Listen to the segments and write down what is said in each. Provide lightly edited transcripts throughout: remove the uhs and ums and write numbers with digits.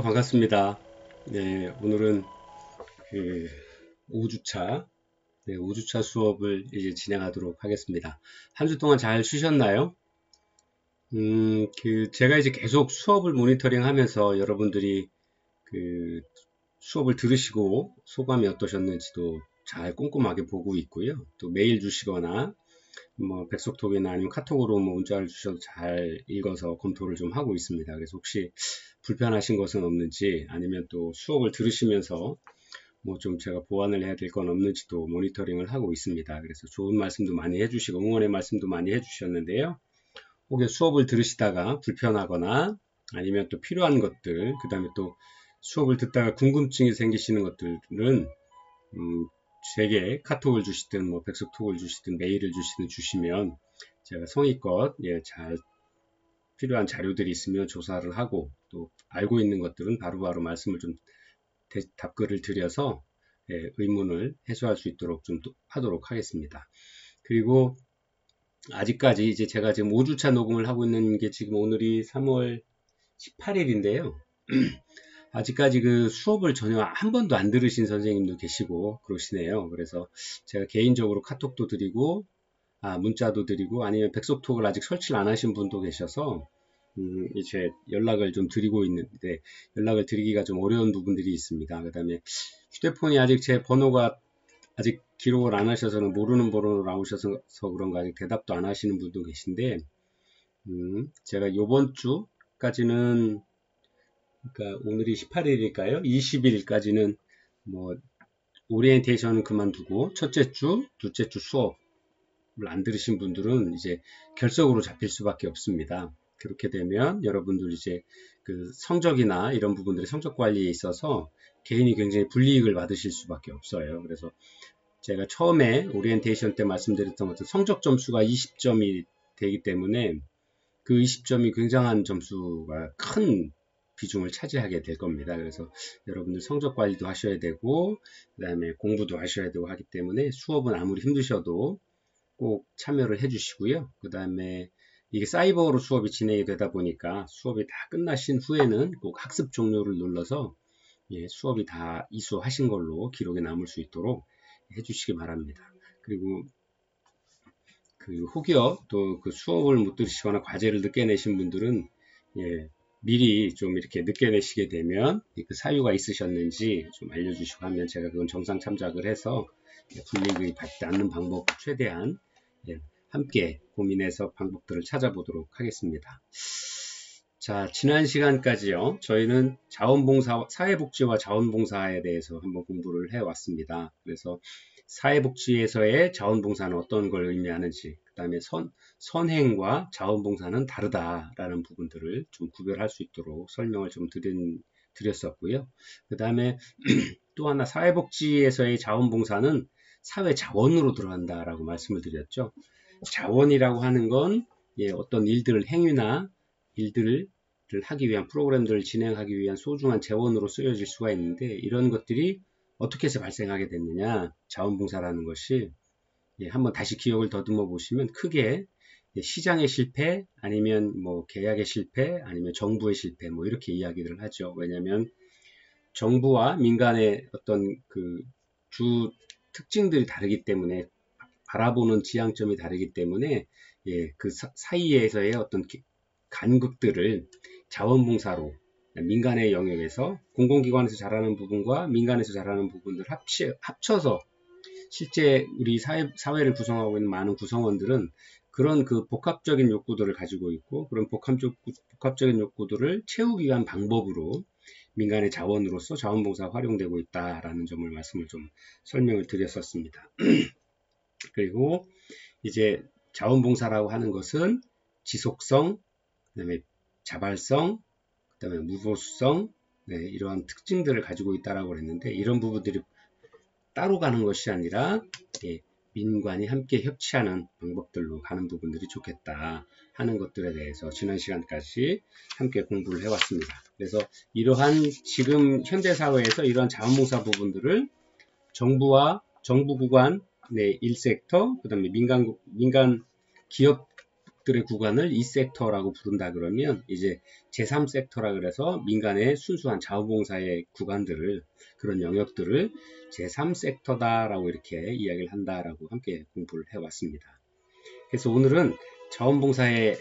반갑습니다. 네, 오늘은 그 5주차, 5주차 수업을 이제 진행하도록 하겠습니다. 한 주 동안 잘 쉬셨나요? 제가 이제 계속 수업을 모니터링 하면서 여러분들이 그 수업을 들으시고 소감이 어떠셨는지도 잘 꼼꼼하게 보고 있고요. 또 메일 주시거나 뭐 백석톡이나 아니면 카톡으로 뭐 문자를 주셔도 잘 읽어서 검토를 좀 하고 있습니다. 그래서 혹시 불편하신 것은 없는지 아니면 또 수업을 들으시면서 뭐 좀 제가 보완을 해야 될 건 없는지도 모니터링을 하고 있습니다. 그래서 좋은 말씀도 많이 해주시고 응원의 말씀도 많이 해주셨는데요. 혹시 수업을 들으시다가 불편하거나 아니면 또 필요한 것들, 그 다음에 또 수업을 듣다가 궁금증이 생기시는 것들은 제게 카톡을 주시든 뭐 백석톡을 주시든 메일을 주시든 주시면 제가 성의껏 잘 필요한 자료들이 있으면 조사를 하고 또 알고 있는 것들은 바로바로 말씀을 좀 답글을 드려서 의문을 해소할 수 있도록 좀 하도록 하겠습니다. 그리고 아직까지 이제 제가 지금 5주차 녹음을 하고 있는 게 지금 오늘이 3월 18일인데요. 아직까지 그 수업을 전혀 한 번도 안 들으신 선생님도 계시고 그러시네요. 그래서 제가 개인적으로 카톡도 드리고 문자도 드리고 아니면 백석톡을 아직 설치를 안 하신 분도 계셔서 이제 연락을 좀 드리고 있는데 연락을 드리기가 좀 어려운 부분들이 있습니다. 그 다음에 휴대폰이 아직 제 번호가 아직 기록을 안 하셔서는 모르는 번호로 나오셔서 그런가 아직 대답도 안 하시는 분도 계신데 제가 요번 주까지는 그러니까 오늘이 18일일까요? 20일까지는 뭐 오리엔테이션은 그만두고 첫째 주, 둘째 주 수업을 안 들으신 분들은 이제 결석으로 잡힐 수밖에 없습니다. 그렇게 되면 여러분들 이제 그 성적이나 이런 부분들의 성적 관리에 있어서 개인이 굉장히 불이익을 받으실 수밖에 없어요. 그래서 제가 처음에 오리엔테이션 때 말씀드렸던 것처럼 성적 점수가 20점이 되기 때문에 그 20점이 굉장한 점수가 큰 비중을 차지하게 될 겁니다. 그래서 여러분들 성적 관리도 하셔야 되고 그 다음에 공부도 하셔야 되고 하기 때문에 수업은 아무리 힘드셔도 꼭 참여를 해 주시고요. 그 다음에 이게 사이버로 수업이 진행이 되다 보니까 수업이 다 끝나신 후에는 꼭 학습 종료를 눌러서 수업이 다 이수하신 걸로 기록에 남을 수 있도록 해 주시기 바랍니다. 그리고 혹여 또 그 수업을 못 들으시거나 과제를 늦게 내신 분들은 미리 좀 이렇게 늦게 내시게 되면 그 사유가 있으셨는지 좀 알려주시고 하면 제가 그건 정상 참작을 해서 불이익을 받지 않는 방법 최대한 함께 고민해서 방법들을 찾아보도록 하겠습니다. 자, 지난 시간까지요. 저희는 자원봉사, 사회복지와 자원봉사에 대해서 한번 공부를 해왔습니다. 그래서 사회복지에서의 자원봉사는 어떤 걸 의미하는지, 그 다음에 선행과 자원봉사는 다르다라는 부분들을 좀 구별할 수 있도록 설명을 좀 드렸었고요. 그 다음에 또 하나 사회복지에서의 자원봉사는 사회자원으로 들어간다라고 말씀을 드렸죠. 자원이라고 하는 건 어떤 일들을 행위나 일들을 하기 위한 프로그램들을 진행하기 위한 소중한 재원으로 쓰여질 수가 있는데 이런 것들이 어떻게 해서 발생하게 됐느냐 자원봉사라는 것이 한번 다시 기억을 더듬어 보시면 크게 시장의 실패 아니면 뭐 계약의 실패 아니면 정부의 실패 뭐 이렇게 이야기를 하죠. 왜냐하면 정부와 민간의 어떤 그 주 특징들이 다르기 때문에 바라보는 지향점이 다르기 때문에 그 사이에서의 어떤 간극들을 자원봉사로 민간의 영역에서 공공기관에서 잘하는 부분과 민간에서 잘하는 부분들 합쳐서 실제 우리 사회를 구성하고 있는 많은 구성원들은 그런 그 복합적인 욕구들을 가지고 있고 그런 복합적인 욕구들을 채우기 위한 방법으로 민간의 자원으로서 자원봉사가 활용되고 있다라는 점을 말씀을 좀 설명을 드렸었습니다. 그리고 이제 자원봉사라고 하는 것은 지속성, 그다음에 자발성, 그다음에 무보수성 이러한 특징들을 가지고 있다라고 했는데 이런 부분들이 따로 가는 것이 아니라 민관이 함께 협치하는 방법들로 가는 부분들이 좋겠다 하는 것들에 대해서 지난 시간까지 함께 공부를 해왔습니다. 그래서 이러한 지금 현대사회에서 이러한 자원봉사 부분들을 정부와 정부 구간 1섹터, 그 다음에 민간 기업 영역들의 구간을 이 섹터라고 부른다 그러면 이제 제3섹터라 그래서 민간의 순수한 자원봉사의 구간들을 그런 영역들을 제3섹터다라고 이렇게 이야기를 한다라고 함께 공부를 해왔습니다. 그래서 오늘은 자원봉사의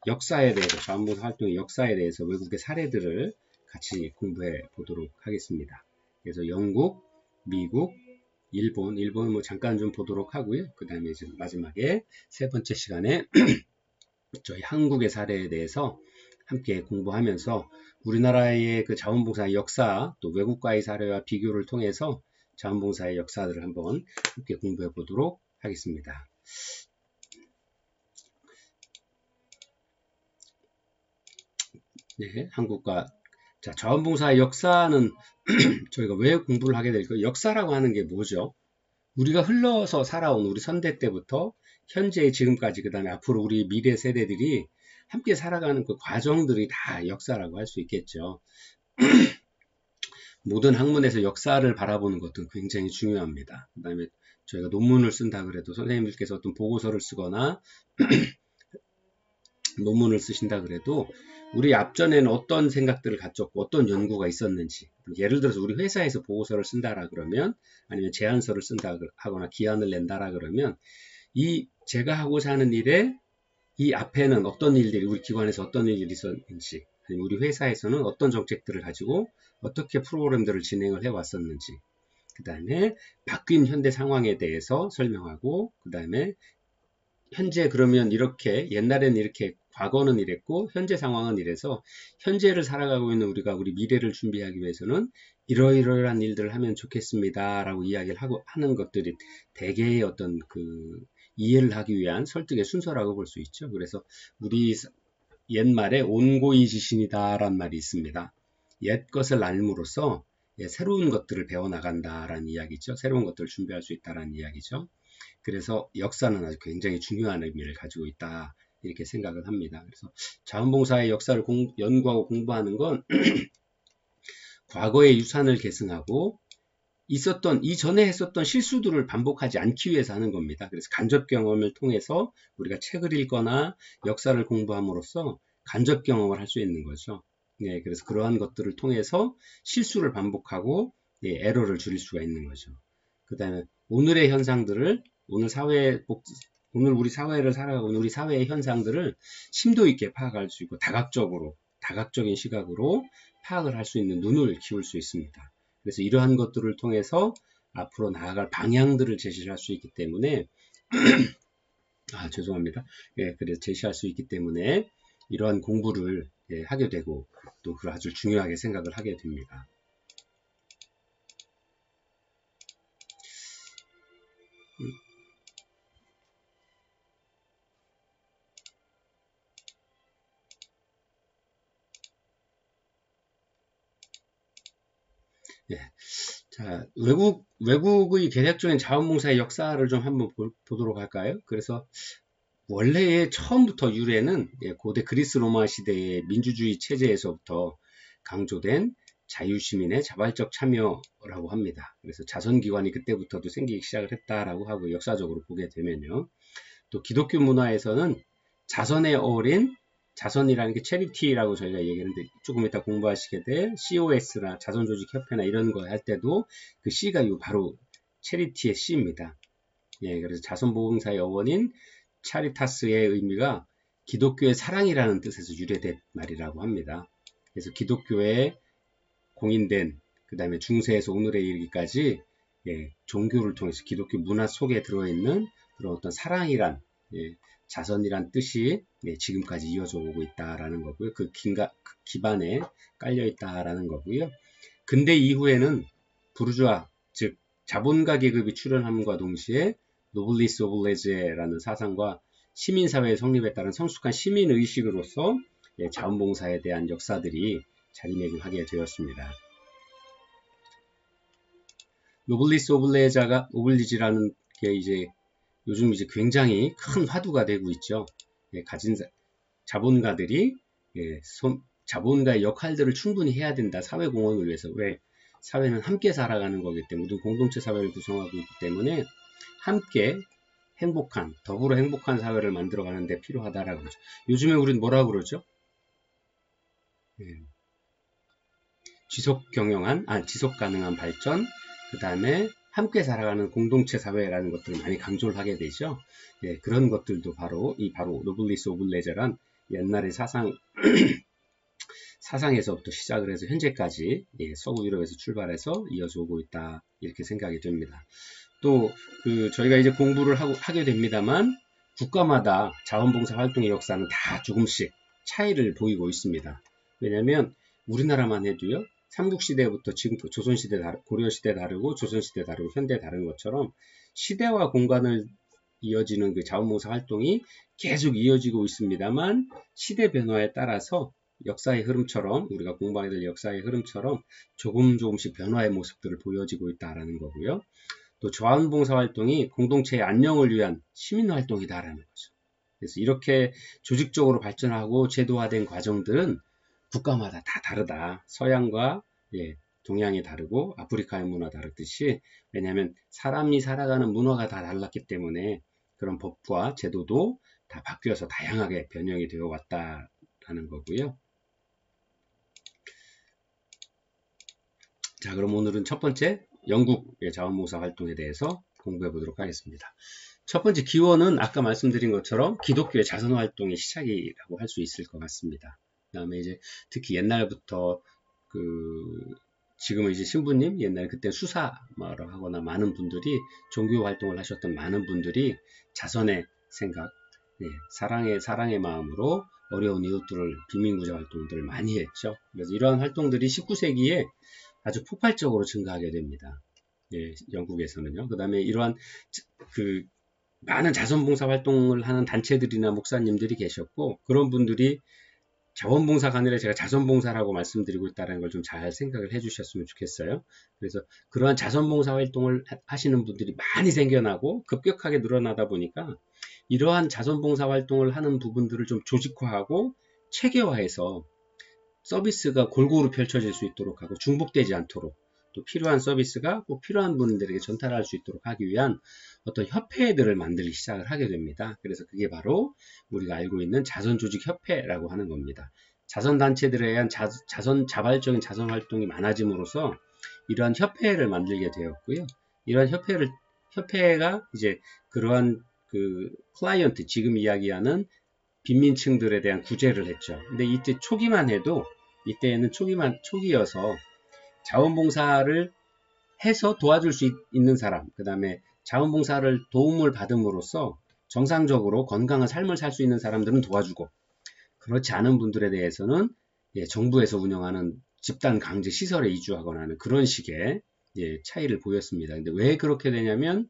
역사에 대해서 자원봉사 활동의 역사에 대해서 외국의 사례들을 같이 공부해 보도록 하겠습니다. 그래서 영국, 미국, 일본은 뭐 잠깐 좀 보도록 하고요. 그 다음에 이제 마지막에 세 번째 시간에 저희 한국의 사례에 대해서 함께 공부하면서 우리나라의 그 자원봉사의 역사 또 외국과의 사례와 비교를 통해서 자원봉사의 역사들을 한번 함께 공부해 보도록 하겠습니다. 네, 한국과 자, 자원봉사의 역사는 저희가 왜 공부를 하게 될까요? 역사라고 하는 게 뭐죠? 우리가 흘러서 살아온 우리 선대 때부터 현재 지금까지 그 다음에 앞으로 우리 미래 세대들이 함께 살아가는 그 과정들이 다 역사라고 할 수 있겠죠. 모든 학문에서 역사를 바라보는 것도 굉장히 중요합니다. 그 다음에 저희가 논문을 쓴다 그래도 선생님들께서 어떤 보고서를 쓰거나 논문을 쓰신다 그래도 우리 앞전에는 어떤 생각들을 가졌고 어떤 연구가 있었는지, 예를 들어서 우리 회사에서 보고서를 쓴다라 그러면, 아니면 제안서를 쓴다 하거나 기한을 낸다라 그러면 이 제가 하고자 하는 일에 이 앞에는 어떤 일들이, 우리 기관에서 어떤 일들이 있었는지, 아니면 우리 회사에서는 어떤 정책들을 가지고 어떻게 프로그램들을 진행을 해왔었는지, 그 다음에 바뀐 현대 상황에 대해서 설명하고, 그 다음에 현재 그러면 이렇게 옛날에는 이렇게 과거는 이랬고 현재 상황은 이래서 현재를 살아가고 있는 우리가 우리 미래를 준비하기 위해서는 이러이러한 일들을 하면 좋겠습니다 라고 이야기를 하는 것들이 대개의 어떤 그 이해를 하기 위한 설득의 순서라고 볼 수 있죠. 그래서 우리 옛말에 온고이지신이다 라는 말이 있습니다. 옛 것을 알므로써 새로운 것들을 배워나간다 라는 이야기죠. 새로운 것들을 준비할 수 있다라는 이야기죠. 그래서 역사는 아주 굉장히 중요한 의미를 가지고 있다 이렇게 생각을 합니다. 그래서 자원봉사의 역사를 연구하고 공부하는 건 과거의 유산을 계승하고 이전에 했었던 실수들을 반복하지 않기 위해서 하는 겁니다. 그래서 간접 경험을 통해서 우리가 책을 읽거나 역사를 공부함으로써 간접 경험을 할 수 있는 거죠. 네, 그래서 그러한 것들을 통해서 실수를 반복하고 에러를 줄일 수가 있는 거죠. 그 다음에 오늘의 현상들을 오늘 우리 사회를 살아가고 있는 우리 사회의 현상들을 심도 있게 파악할 수 있고 다각적인 시각으로 파악을 할 수 있는 눈을 키울 수 있습니다. 그래서 이러한 것들을 통해서 앞으로 나아갈 방향들을 제시할 수 있기 때문에 죄송합니다. 그래서 제시할 수 있기 때문에 이러한 공부를 하게 되고 또 그걸 아주 중요하게 생각을 하게 됩니다. 자, 외국의 계략적인 자원봉사의 역사를 좀 한번 보도록 할까요? 그래서 원래의 처음부터 유래는 고대 그리스 로마 시대의 민주주의 체제에서부터 강조된 자유시민의 자발적 참여라고 합니다. 그래서 자선기관이 그때부터도 생기기 시작을 했다라고 하고 역사적으로 보게 되면요. 또 기독교 문화에서는 자선에 어울린 자선이라는 게 체리티라고 저희가 얘기하는데 조금 이따 공부하시게 될 COS나 자선조직협회나 이런 거 할 때도 그 C가 바로 체리티의 C입니다. 그래서 자선보험사의 어원인 차리타스의 의미가 기독교의 사랑이라는 뜻에서 유래된 말이라고 합니다. 그래서 기독교에 공인된 그 다음에 중세에서 오늘에 이르기까지 종교를 통해서 기독교 문화 속에 들어있는 그런 어떤 사랑이란 자선이란 뜻이 지금까지 이어져 오고 있다라는 거고요. 그 기반에 깔려 있다라는 거고요. 근대 이후에는 부르주아, 즉 자본가 계급이 출현함과 동시에 노블리스 오블레제라는 사상과 시민사회의 성립에 따른 성숙한 시민의식으로서 자원봉사에 대한 역사들이 자리매김하게 되었습니다. 노블리스 오블리지라는 게 이제 요즘 이제 굉장히 큰 화두가 되고 있죠. 가진 자본가들이 자본가의 역할들을 충분히 해야 된다. 사회공헌을 위해서. 왜? 사회는 함께 살아가는 거기 때문에 모든 공동체 사회를 구성하고 있기 때문에 함께 행복한, 더불어 행복한 사회를 만들어가는 데 필요하다라고 그러죠. 요즘에 우린 뭐라고 그러죠? 예, 지속 가능한 발전, 그 다음에 함께 살아가는 공동체 사회라는 것들을 많이 강조를 하게 되죠. 예, 그런 것들도 바로 노블리스 오브 레저란 옛날의 사상에서부터 시작을 해서 현재까지 서구 유럽에서 출발해서 이어져 오고 있다, 이렇게 생각이 됩니다. 또 저희가 이제 공부를 하게 됩니다만 국가마다 자원봉사 활동의 역사는 다 조금씩 차이를 보이고 있습니다. 왜냐하면 우리나라만 해도요, 삼국시대부터 지금 조선시대 고려시대 다르고 조선시대 다르고 현대 다른 것처럼 시대와 공간을 이어지는 그 자원봉사 활동이 계속 이어지고 있습니다만 시대 변화에 따라서 역사의 흐름처럼, 우리가 공부하게 될 역사의 흐름처럼 조금씩 변화의 모습들을 보여지고 있다라는 거고요. 또 자원봉사 활동이 공동체의 안녕을 위한 시민활동이다라는 거죠. 그래서 이렇게 조직적으로 발전하고 제도화된 과정들은 국가마다 다 다르다. 서양과 동양이 다르고 아프리카의 문화 다르듯이, 왜냐하면 사람이 살아가는 문화가 다 달랐기 때문에 그런 법과 제도도 다 바뀌어서 다양하게 변형이 되어 왔다라는 거고요. 자, 그럼 오늘은 첫 번째 영국의 자원봉사 활동에 대해서 공부해 보도록 하겠습니다. 첫 번째 기원은 아까 말씀드린 것처럼 기독교의 자선 활동의 시작이라고 할 수 있을 것 같습니다. 그 다음에 이제 특히 옛날부터 지금은 이제 신부님, 옛날에 그때 수사를 하거나 많은 분들이 종교 활동을 하셨던 많은 분들이 자선의 생각, 사랑의 마음으로 어려운 이웃들을 빈민구제 활동들을 많이 했죠. 그래서 이러한 활동들이 19세기에 아주 폭발적으로 증가하게 됩니다. 영국에서는요. 그 다음에 이러한 많은 자선봉사 활동을 하는 단체들이나 목사님들이 계셨고, 그런 분들이 자원봉사가 아니라 제가 자선봉사라고 말씀드리고 있다는 걸 좀 잘 생각을 해주셨으면 좋겠어요. 그래서 그러한 자선봉사 활동을 하시는 분들이 많이 생겨나고 급격하게 늘어나다 보니까 이러한 자선봉사 활동을 하는 부분들을 좀 조직화하고 체계화해서 서비스가 골고루 펼쳐질 수 있도록 하고 중복되지 않도록, 또 필요한 서비스가 꼭 필요한 분들에게 전달할 수 있도록 하기 위한 어떤 협회들을 만들기 시작을 하게 됩니다. 그래서 그게 바로 우리가 알고 있는 자선조직협회라고 하는 겁니다. 자선단체들에 의한 자발적인 자선활동이 많아짐으로써 이러한 협회를 만들게 되었고요. 이러한 협회가 이제 그러한 클라이언트, 지금 이야기하는 빈민층들에 대한 구제를 했죠. 근데 이때 이때는 초기여서 자원봉사를 해서 도와줄 수 있는 사람, 그 다음에 자원봉사를 도움을 받음으로써 정상적으로 건강한 삶을 살 수 있는 사람들은 도와주고, 그렇지 않은 분들에 대해서는 정부에서 운영하는 집단 강제 시설에 이주하거나 하는 그런 식의 차이를 보였습니다. 근데 왜 그렇게 되냐면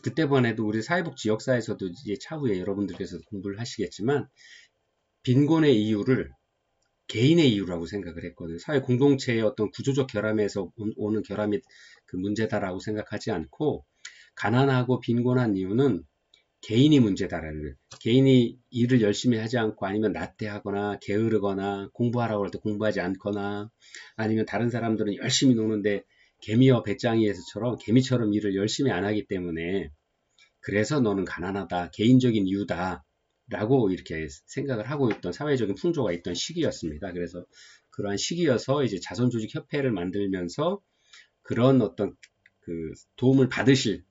그때만 해도 우리 사회복지 역사에서도 이제 차후에 여러분들께서 공부를 하시겠지만 빈곤의 이유를 개인의 이유라고 생각을 했거든요. 사회 공동체의 어떤 구조적 결함에서 오는 결함이 그 문제다라고 생각하지 않고, 가난하고 빈곤한 이유는 개인이 문제다라는 거예요. 개인이 일을 열심히 하지 않고, 아니면 나태하거나 게으르거나, 공부하라고 할 때 공부하지 않거나, 아니면 다른 사람들은 열심히 노는데 개미와 배짱이에서처럼 개미처럼 일을 열심히 안 하기 때문에, 그래서 너는 가난하다, 개인적인 이유다 라고 이렇게 생각을 하고 있던 사회적인 풍조가 있던 시기였습니다. 그래서 그러한 시기여서 이제 자선조직협회를 만들면서 그런 어떤 도움을 받으실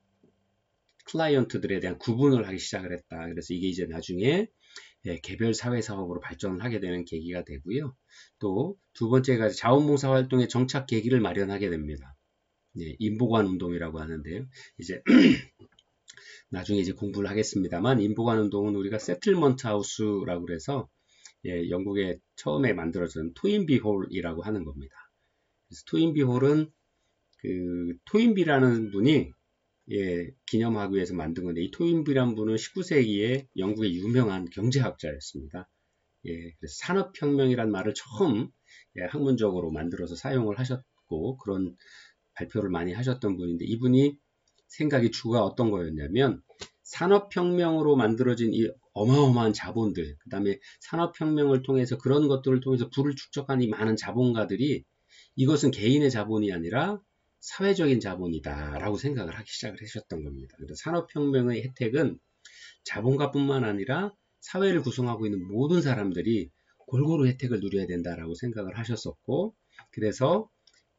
클라이언트들에 대한 구분을 하기 시작을 했다. 그래서 이게 이제 나중에 개별 사회사업으로 발전을 하게 되는 계기가 되고요. 또 두 번째가 자원봉사 활동의 정착 계기를 마련하게 됩니다. 인보관 운동이라고 하는데요. 이제 나중에 이제 공부를 하겠습니다만, 인보관 운동은 우리가 세틀먼트 하우스라고 그래서 영국에 처음에 만들어진 토인비 홀이라고 하는 겁니다. 그래서 토인비 홀은 토인비라는 분이 기념하기 위해서 만든 건데, 이 토인비라는 분은 19세기에 영국의 유명한 경제학자였습니다. 그래서 산업혁명이란 말을 처음 학문적으로 만들어서 사용을 하셨고, 그런 발표를 많이 하셨던 분인데, 이분이 생각이 주가 어떤 거였냐면, 산업혁명으로 만들어진 이 어마어마한 자본들, 그 다음에 산업혁명을 통해서 그런 것들을 통해서 부를 축적한 이 많은 자본가들이, 이것은 개인의 자본이 아니라 사회적인 자본이다 라고 생각을 하기 시작을 하셨던 겁니다. 그래서 산업혁명의 혜택은 자본가뿐만 아니라 사회를 구성하고 있는 모든 사람들이 골고루 혜택을 누려야 된다라고 생각을 하셨었고, 그래서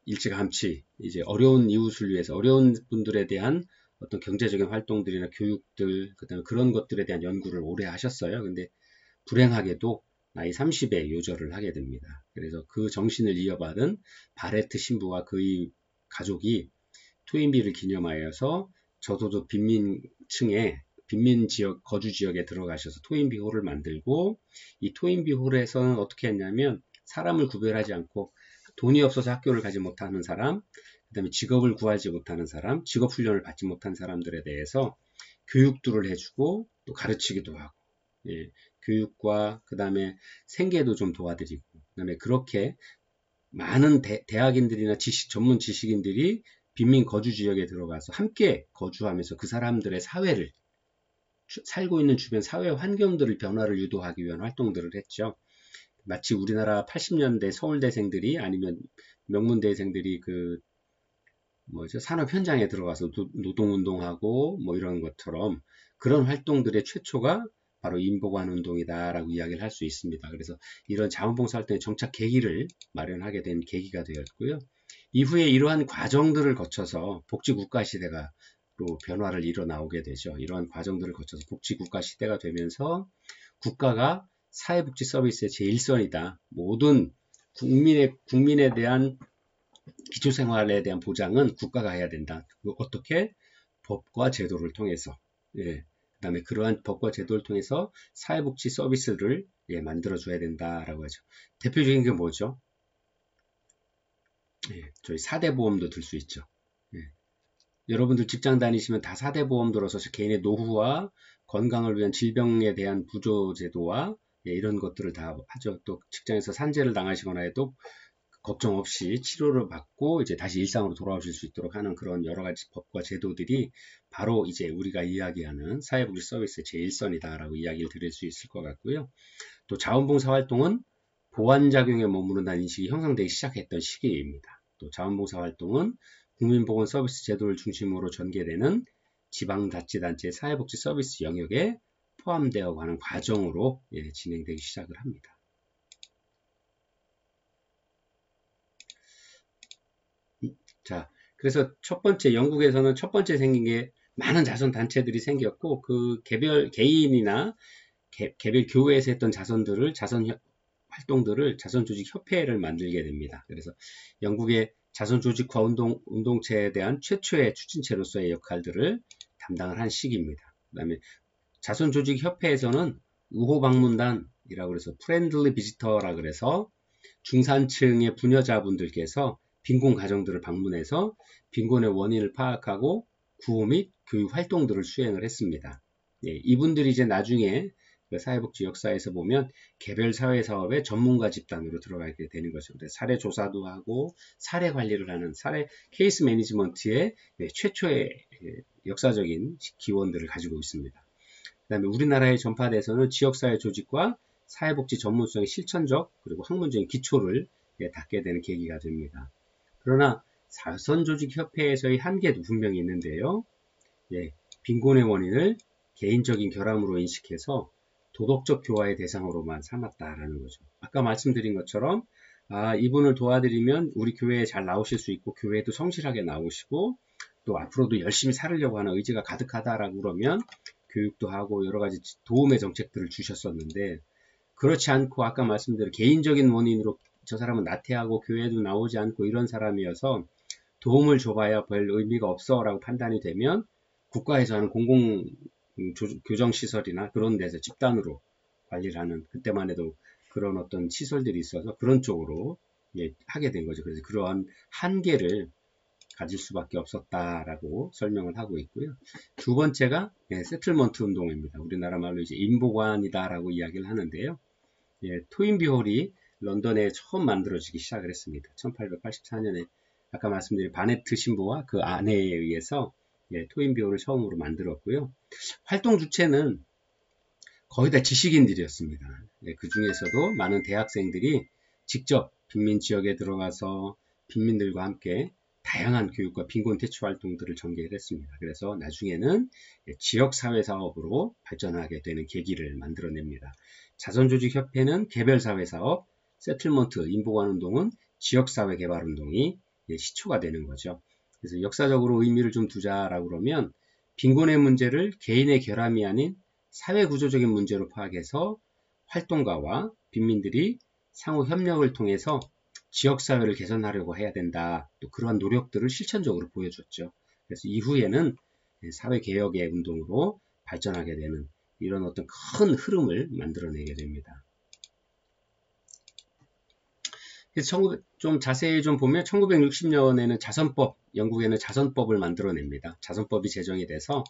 일찌감치 이제 어려운 이웃을 위해서 어려운 분들에 대한 어떤 경제적인 활동들이나 교육들, 그다음에 그런 것들에 대한 연구를 오래 하셨어요. 근데 불행하게도 나이 30에 요절을 하게 됩니다. 그래서 그 정신을 이어받은 바레트 신부와 그의 가족이 토인비를 기념하여서 저소득 빈민층에 빈민 지역 거주 지역에 들어가셔서 토인비 홀을 만들고, 이 토인비 홀에서는 어떻게 했냐면 사람을 구별하지 않고 돈이 없어서 학교를 가지 못하는 사람, 그 다음에 직업을 구하지 못하는 사람, 직업 훈련을 받지 못한 사람들에 대해서 교육들을 해주고 또 가르치기도 하고, 예, 교육과 그 다음에 생계도 좀 도와드리고, 그 다음에 그렇게 많은 대학인들이나 전문 지식인들이 빈민 거주 지역에 들어가서 함께 거주하면서 그 사람들의 사회를, 살고 있는 주변 사회 환경들을 변화를 유도하기 위한 활동들을 했죠. 마치 우리나라 80년대 서울대생들이 아니면 명문대생들이 그 뭐죠, 산업 현장에 들어가서 노동운동하고 뭐 이런 것처럼 그런 활동들의 최초가 바로 인보관 운동이다라고 이야기를 할 수 있습니다. 그래서 이런 자원봉사 활동의 정착 계기를 마련하게 된 계기가 되었고요. 이후에 이러한 과정들을 거쳐서 복지국가 시대가 로 변화를 일어나오게 되죠. 이러한 과정들을 거쳐서 복지국가 시대가 되면서 국가가 사회복지 서비스의 제1선이다. 모든 국민에 대한 기초생활에 대한 보장은 국가가 해야 된다. 어떻게? 법과 제도를 통해서. 예. 그 다음에 그러한 법과 제도를 통해서 사회복지 서비스를 만들어줘야 된다라고 하죠. 대표적인 게 뭐죠? 예, 저희 4대 보험도 들 수 있죠. 예. 여러분들 직장 다니시면 다 4대 보험 들어서 개인의 노후와 건강을 위한 질병에 대한 부조 제도와 이런 것들을 다 하죠. 또 직장에서 산재를 당하시거나 해도 걱정 없이 치료를 받고 이제 다시 일상으로 돌아오실 수 있도록 하는 그런 여러 가지 법과 제도들이 바로 이제 우리가 이야기하는 사회복지 서비스의 제1선이다라고 이야기를 드릴 수 있을 것 같고요. 또 자원봉사 활동은 보완작용에 머무른다는 인식이 형성되기 시작했던 시기입니다. 또 자원봉사 활동은 국민보건 서비스 제도를 중심으로 전개되는 지방자치단체의 사회복지 서비스 영역에 포함되어 가는 과정으로 진행되기 시작을 합니다. 자, 그래서 첫 번째, 영국에서는 첫 번째 생긴 게 많은 자선단체들이 생겼고, 그 개별 개인이나 개별 교회에서 했던 활동들을 자선조직협회를 만들게 됩니다. 그래서 영국의 자선조직화 운동체에 대한 최초의 추진체로서의 역할들을 담당을 한 시기입니다. 그 다음에 자선조직협회에서는 우호방문단이라고 해서 프렌들리 비지터라 그래서 중산층의 부녀자분들께서 빈곤 가정들을 방문해서 빈곤의 원인을 파악하고 구호 및 교육 활동들을 수행을 했습니다. 예, 이분들이 이제 나중에 사회복지 역사에서 보면 개별 사회사업의 전문가 집단으로 들어가게 되는 거죠. 사례 조사도 하고 사례 관리를 하는 케이스 매니지먼트의 최초의 역사적인 기원들을 가지고 있습니다. 그 다음에 우리나라의 전파대에서는 지역사회 조직과 사회복지 전문성의 실천적 그리고 학문적인 기초를 닦게 되는 계기가 됩니다. 그러나 자선조직협회에서의 한계도 분명히 있는데요. 빈곤의 원인을 개인적인 결함으로 인식해서 도덕적 교화의 대상으로만 삼았다라는 거죠. 아까 말씀드린 것처럼 이분을 도와드리면 우리 교회에 잘 나오실 수 있고 교회에도 성실하게 나오시고 또 앞으로도 열심히 살으려고 하는 의지가 가득하다라고 그러면 교육도 하고 여러 가지 도움의 정책들을 주셨었는데, 그렇지 않고 아까 말씀드린 개인적인 원인으로 저 사람은 나태하고 교회에도 나오지 않고 이런 사람이어서 도움을 줘봐야 별 의미가 없어 라고 판단이 되면 국가에서 하는 공공 교정시설이나 그런 데서 집단으로 관리를 하는, 그때만 해도 그런 어떤 시설들이 있어서 그런 쪽으로 하게 된 거죠. 그래서 그러한 한계를 가질 수밖에 없었다라고 설명을 하고 있고요. 두 번째가 세틀먼트 운동입니다. 우리나라 말로 이제 인보관이다라고 이야기를 하는데요. 토인비홀이 런던에 처음 만들어지기 시작을 했습니다. 1884년에 아까 말씀드린 바네트 신부와 그 아내에 의해서 토인비홀을 처음으로 만들었고요. 활동 주체는 거의 다 지식인들이었습니다. 그 중에서도 많은 대학생들이 직접 빈민 지역에 들어가서 빈민들과 함께 다양한 교육과 빈곤 퇴치 활동들을 전개를 했습니다. 그래서 나중에는 지역사회사업으로 발전하게 되는 계기를 만들어냅니다. 자선조직협회는 개별사회사업, 세틀먼트, 인보관운동은 지역사회개발운동이 시초가 되는 거죠. 그래서 역사적으로 의미를 좀 두자라고 그러면 빈곤의 문제를 개인의 결함이 아닌 사회구조적인 문제로 파악해서 활동가와 빈민들이 상호 협력을 통해서 지역사회를 개선하려고 해야 된다. 또 그러한 노력들을 실천적으로 보여줬죠. 그래서 이후에는 사회개혁의 운동으로 발전하게 되는 이런 어떤 큰 흐름을 만들어내게 됩니다. 그래서 좀 자세히 좀 보면 1960년에는 자선법, 영국에는 자선법을 만들어냅니다. 자선법이 제정이 돼서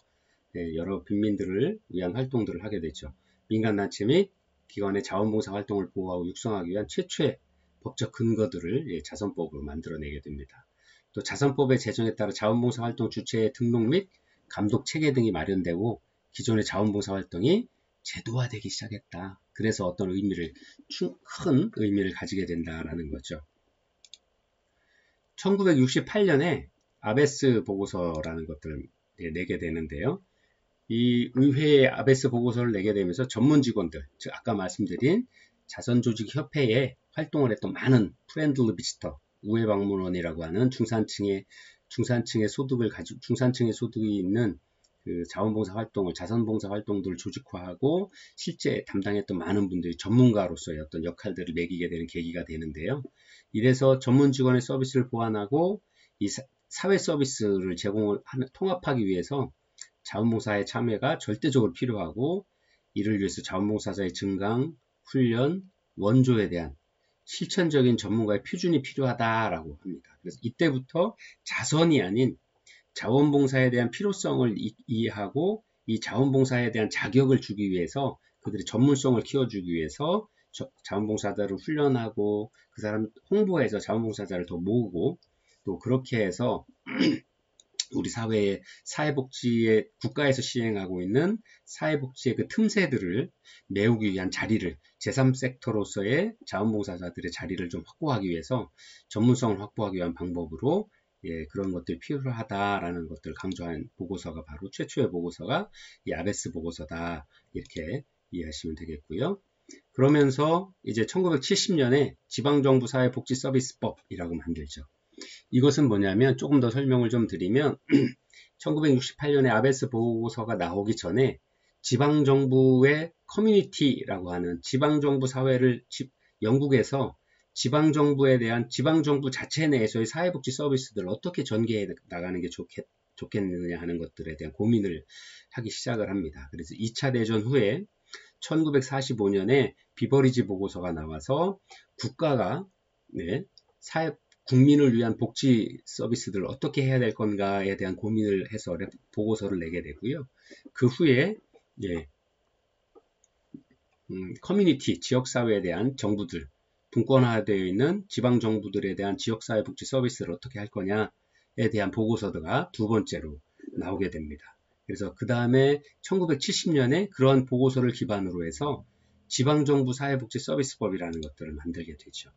여러 빈민들을 위한 활동들을 하게 되죠. 민간단체 및 기관의 자원봉사 활동을 보호하고 육성하기 위한 최초의 법적 근거들을 자선법으로 만들어내게 됩니다. 또 자선법의 제정에 따라 자원봉사 활동 주체의 등록 및 감독 체계 등이 마련되고 기존의 자원봉사 활동이 제도화되기 시작했다. 그래서 어떤 큰 의미를 가지게 된다라는 거죠. 1968년에 아베스 보고서라는 것들을 내게 되는데요. 이 의회에 아베스 보고서를 내게 되면서 전문 직원들, 즉 아까 말씀드린 자선조직협회에 활동을 했던 많은 프렌들리 비지터, 우회방문원이라고 하는 중산층의 소득이 있는 그 자원봉사 활동을, 자선봉사 활동들을 조직화하고 실제 담당했던 많은 분들이 전문가로서의 어떤 역할들을 매기게 되는 계기가 되는데요. 이래서 전문 직원의 서비스를 보완하고 이 사회 서비스를 통합하기 위해서 자원봉사의 참여가 절대적으로 필요하고 이를 위해서 자원봉사자의 증강, 훈련, 원조에 대한 실천적인 전문가의 표준이 필요하다라고 합니다. 그래서 이때부터 자선이 아닌 자원봉사에 대한 필요성을 이해하고 이 자원봉사에 대한 자격을 주기 위해서 그들의 전문성을 키워주기 위해서 자원봉사자를 훈련하고 그 사람 홍보해서 자원봉사자를 더 모으고 또 그렇게 해서 우리 사회의 사회복지의 국가에서 시행하고 있는 사회복지의 그 틈새들을 메우기 위한 자리를 제3섹터로서의 자원봉사자들의 자리를 좀 확보하기 위해서 전문성을 확보하기 위한 방법으로 그런 것들이 필요하다라는 것들을 강조한 보고서가 바로 최초의 보고서가 이 아베스 보고서다 이렇게 이해하시면 되겠고요. 그러면서 이제 1970년에 지방정부 사회복지서비스법이라고 만들죠. 이것은 뭐냐면 조금 더 설명을 좀 드리면 1968년에 아베스 보고서가 나오기 전에 지방정부의 커뮤니티라고 하는 지방정부 사회를 영국에서 지방정부에 대한 지방정부 자체 내에서의 사회복지 서비스들을 어떻게 전개해 나가는 게 좋겠느냐 하는 것들에 대한 고민을 하기 시작을 합니다. 그래서 2차 대전 후에 1945년에 비버리지 보고서가 나와서 국가가 국민을 위한 복지 서비스들을 어떻게 해야 될 건가에 대한 고민을 해서 보고서를 내게 되고요. 그 후에 커뮤니티, 지역사회에 대한 정부들, 분권화되어 있는 지방정부들에 대한 지역사회 복지 서비스를 어떻게 할 거냐에 대한 보고서가 두 번째로 나오게 됩니다. 그래서 그 다음에 1970년에 그러한 보고서를 기반으로 해서 지방정부 사회복지 서비스법이라는 것들을 만들게 되죠.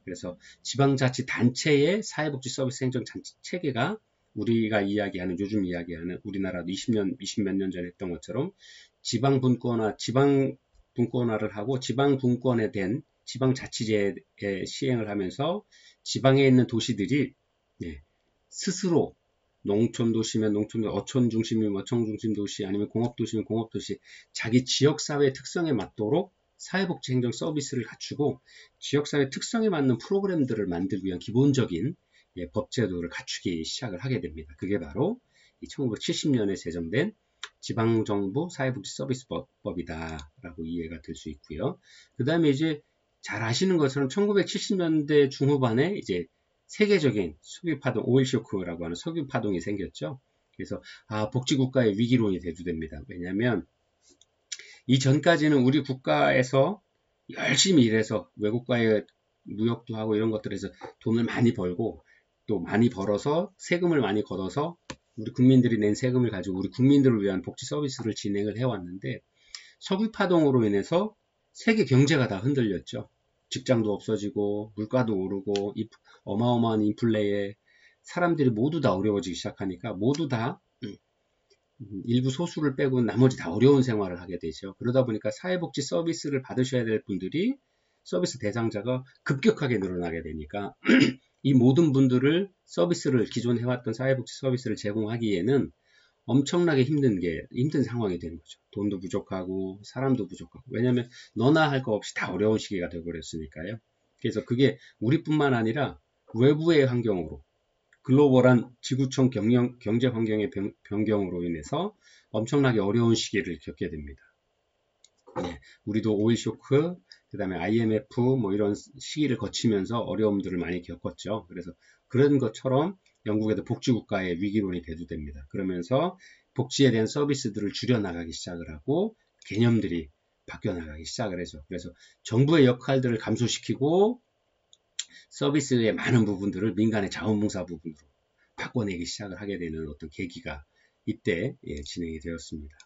그래서 지방자치단체의 사회복지 서비스 행정 체계가 우리가 이야기하는, 요즘 이야기하는 우리나라도 20몇 년 전에 했던 것처럼 지방 분권화를 하고 지방 분권에 된 지방자치제의 시행을 하면서 지방에 있는 도시들이 스스로 농촌도시면 농촌도시, 어촌중심이면 어촌중심 도시, 아니면 공업도시면 공업도시, 자기 지역사회 특성에 맞도록 사회복지 행정 서비스를 갖추고 지역사회 특성에 맞는 프로그램들을 만들기 위한 기본적인 법제도를 갖추기 시작을 하게 됩니다. 그게 바로 1970년에 제정된 지방정부 사회복지 서비스법이다라고 이해가 될 수 있고요. 그 다음에 이제 잘 아시는 것처럼 1970년대 중후반에 이제 세계적인 석유파동, 오일쇼크라고 하는 석유파동이 생겼죠. 그래서 복지국가의 위기론이 대두됩니다. 왜냐하면 이전까지는 우리 국가에서 열심히 일해서 외국과의 무역도 하고 이런 것들에서 돈을 많이 벌고 또 많이 벌어서 세금을 많이 걷어서 우리 국민들이 낸 세금을 가지고 우리 국민들을 위한 복지 서비스를 진행을 해왔는데 석유파동으로 인해서 세계 경제가 다 흔들렸죠. 직장도 없어지고 물가도 오르고 어마어마한 인플레에 사람들이 모두 다 어려워지기 시작하니까 모두 다 일부 소수를 빼고 나머지 다 어려운 생활을 하게 되죠. 그러다 보니까 사회복지 서비스를 받으셔야 될 분들이 서비스 대상자가 급격하게 늘어나게 되니까 이 모든 분들을 서비스를 기존 해왔던 사회복지 서비스를 제공하기에는 엄청나게 힘든 상황이 되는 거죠. 돈도 부족하고 사람도 부족하고. 왜냐하면 너나 할 거 없이 다 어려운 시기가 되어버렸으니까요. 그래서 그게 우리뿐만 아니라 외부의 환경으로 글로벌한 지구촌 경제 환경의 변경으로 인해서 엄청나게 어려운 시기를 겪게 됩니다. 네, 우리도 오일 쇼크, 그 다음에 IMF 뭐 이런 시기를 거치면서 어려움들을 많이 겪었죠. 그래서 그런 것처럼 영국에도 복지국가의 위기론이 대두됩니다. 그러면서 복지에 대한 서비스들을 줄여나가기 시작을 하고 개념들이 바뀌어나가기 시작을 해서 그래서 정부의 역할들을 감소시키고 서비스의 많은 부분들을 민간의 자원봉사 부분으로 바꿔내기 시작을 하게 되는 어떤 계기가 이때 진행이 되었습니다.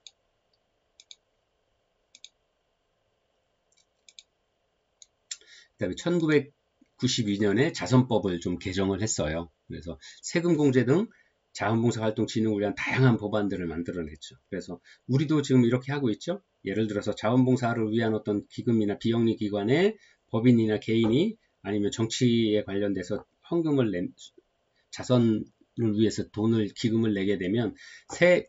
그 다음에 1992년에 자선법을 좀 개정을 했어요. 그래서 세금공제 등 자원봉사 활동 진흥을 위한 다양한 법안들을 만들어냈죠. 그래서 우리도 지금 이렇게 하고 있죠. 예를 들어서 자원봉사를 위한 어떤 기금이나 비영리 기관에 법인이나 개인이 아니면 정치에 관련돼서 헌금을 자선을 위해서 기금을 내게 되면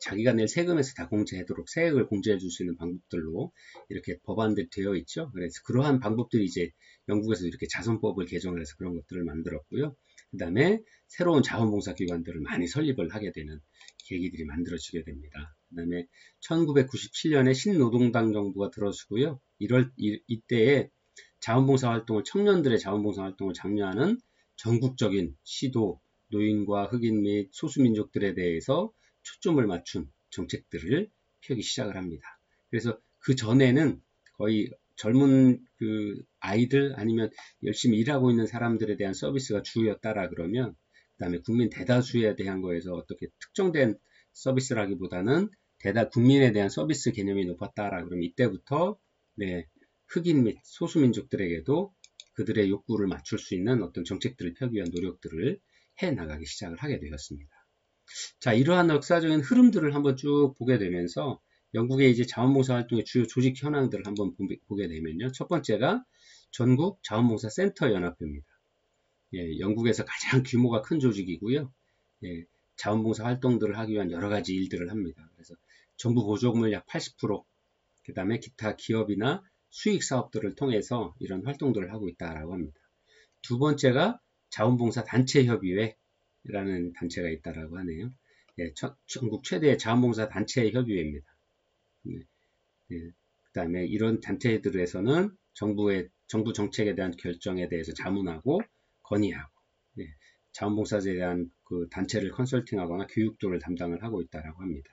자기가 낼 세금에서 다 공제하도록 세액을 공제해 줄 수 있는 방법들로 이렇게 법안들이 되어 있죠. 그래서 그러한 방법들이 이제 영국에서 이렇게 자선법을 개정을 해서 그런 것들을 만들었고요. 그 다음에 새로운 자원봉사기관들을 많이 설립을 하게 되는 계기들이 만들어지게 됩니다. 그 다음에 1997년에 신노동당 정부가 들어서고요. 이때에 자원봉사 활동을 청년들의 자원봉사 활동을 장려하는 전국적인 시도, 노인과 흑인 및 소수민족들에 대해서 초점을 맞춘 정책들을 펴기 시작을 합니다. 그래서 그 전에는 거의 젊은 아이들 아니면 열심히 일하고 있는 사람들에 대한 서비스가 주였다라 그러면 그 다음에 국민 대다수에 대한 거에서 어떻게 특정된 서비스라기보다는 국민에 대한 서비스 개념이 높았다라 그러면 이때부터 흑인 및 소수민족들에게도 그들의 욕구를 맞출 수 있는 어떤 정책들을 펴기 위한 노력들을 해 나가기 시작을 하게 되었습니다. 자, 이러한 역사적인 흐름들을 한번 쭉 보게 되면서 영국의 이제 자원봉사 활동의 주요 조직 현황들을 한번 보게 되면요. 첫 번째가 전국 자원봉사 센터 연합회입니다. 영국에서 가장 규모가 큰 조직이고요. 자원봉사 활동들을 하기 위한 여러 가지 일들을 합니다. 그래서 정부 보조금을 약 80%, 그 다음에 기타 기업이나 수익 사업들을 통해서 이런 활동들을 하고 있다라고 합니다. 두 번째가 자원봉사 단체협의회라는 단체가 있다라고 하네요. 전국 최대의 자원봉사 단체협의회입니다. 그 다음에 이런 단체들에서는 정부 정책에 대한 결정에 대해서 자문하고 건의하고 자원봉사자에 대한 그 단체를 컨설팅하거나 교육도를 담당을 하고 있다라고 합니다.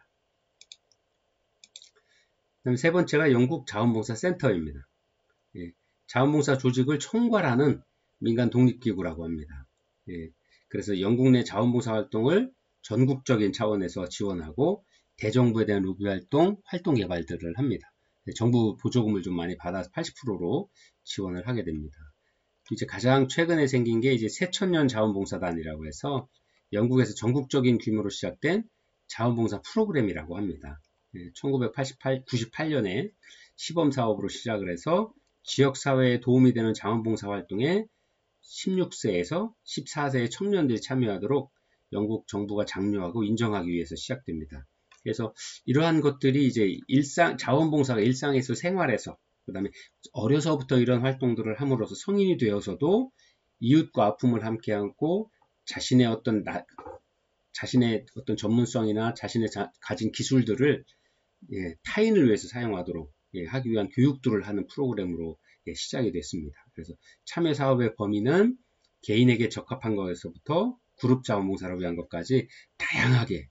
그다음 세 번째가 영국 자원봉사 센터입니다. 자원봉사 조직을 총괄하는 민간 독립기구라고 합니다. 그래서 영국 내 자원봉사 활동을 전국적인 차원에서 지원하고 대정부에 대한 로비 활동 개발들을 합니다. 정부 보조금을 좀 많이 받아서 80%로 지원을 하게 됩니다. 이제 가장 최근에 생긴 게 이제 새천년 자원봉사단이라고 해서 영국에서 전국적인 규모로 시작된 자원봉사 프로그램이라고 합니다. 1998년에 시범사업으로 시작을 해서 지역사회에 도움이 되는 자원봉사 활동에 16세에서 14세의 청년들이 참여하도록 영국 정부가 장려하고 인정하기 위해서 시작됩니다. 그래서 이러한 것들이 이제 자원봉사가 일상에서 생활에서 그 다음에 어려서부터 이런 활동들을 함으로써 성인이 되어서도 이웃과 아픔을 함께 안고 자신의 어떤 전문성이나 자신의 가진 기술들을 타인을 위해서 사용하도록 하기 위한 교육들을 하는 프로그램으로 시작이 됐습니다. 그래서 참여 사업의 범위는 개인에게 적합한 것에서부터 그룹 자원봉사를 위한 것까지 다양하게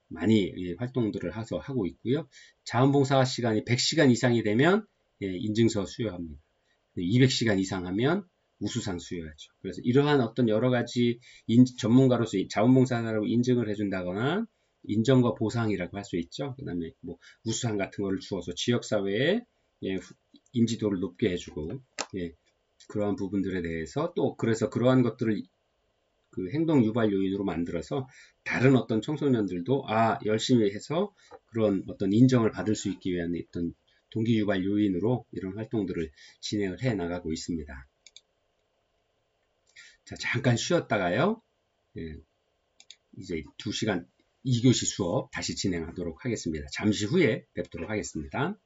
많이 활동들을 하고 있고요. 자원봉사 시간이 100시간 이상이 되면 인증서 수여합니다. 200시간 이상 하면 우수상 수여하죠. 그래서 이러한 어떤 여러 가지 전문가로서 자원봉사자라고 인증을 해준다거나 인정과 보상이라고 할 수 있죠. 그 다음에 뭐 우수상 같은 거를 주어서 지역사회에 인지도를 높게 해주고 그러한 부분들에 대해서 또 그래서 그러한 것들을 그 행동 유발 요인으로 만들어서 다른 어떤 청소년들도 열심히 해서 그런 어떤 인정을 받을 수 있기 위한 어떤 동기 유발 요인으로 이런 활동들을 진행을 해 나가고 있습니다. 자, 잠깐 쉬었다가요. 이제 2시간 2교시 수업 다시 진행하도록 하겠습니다. 잠시 후에 뵙도록 하겠습니다.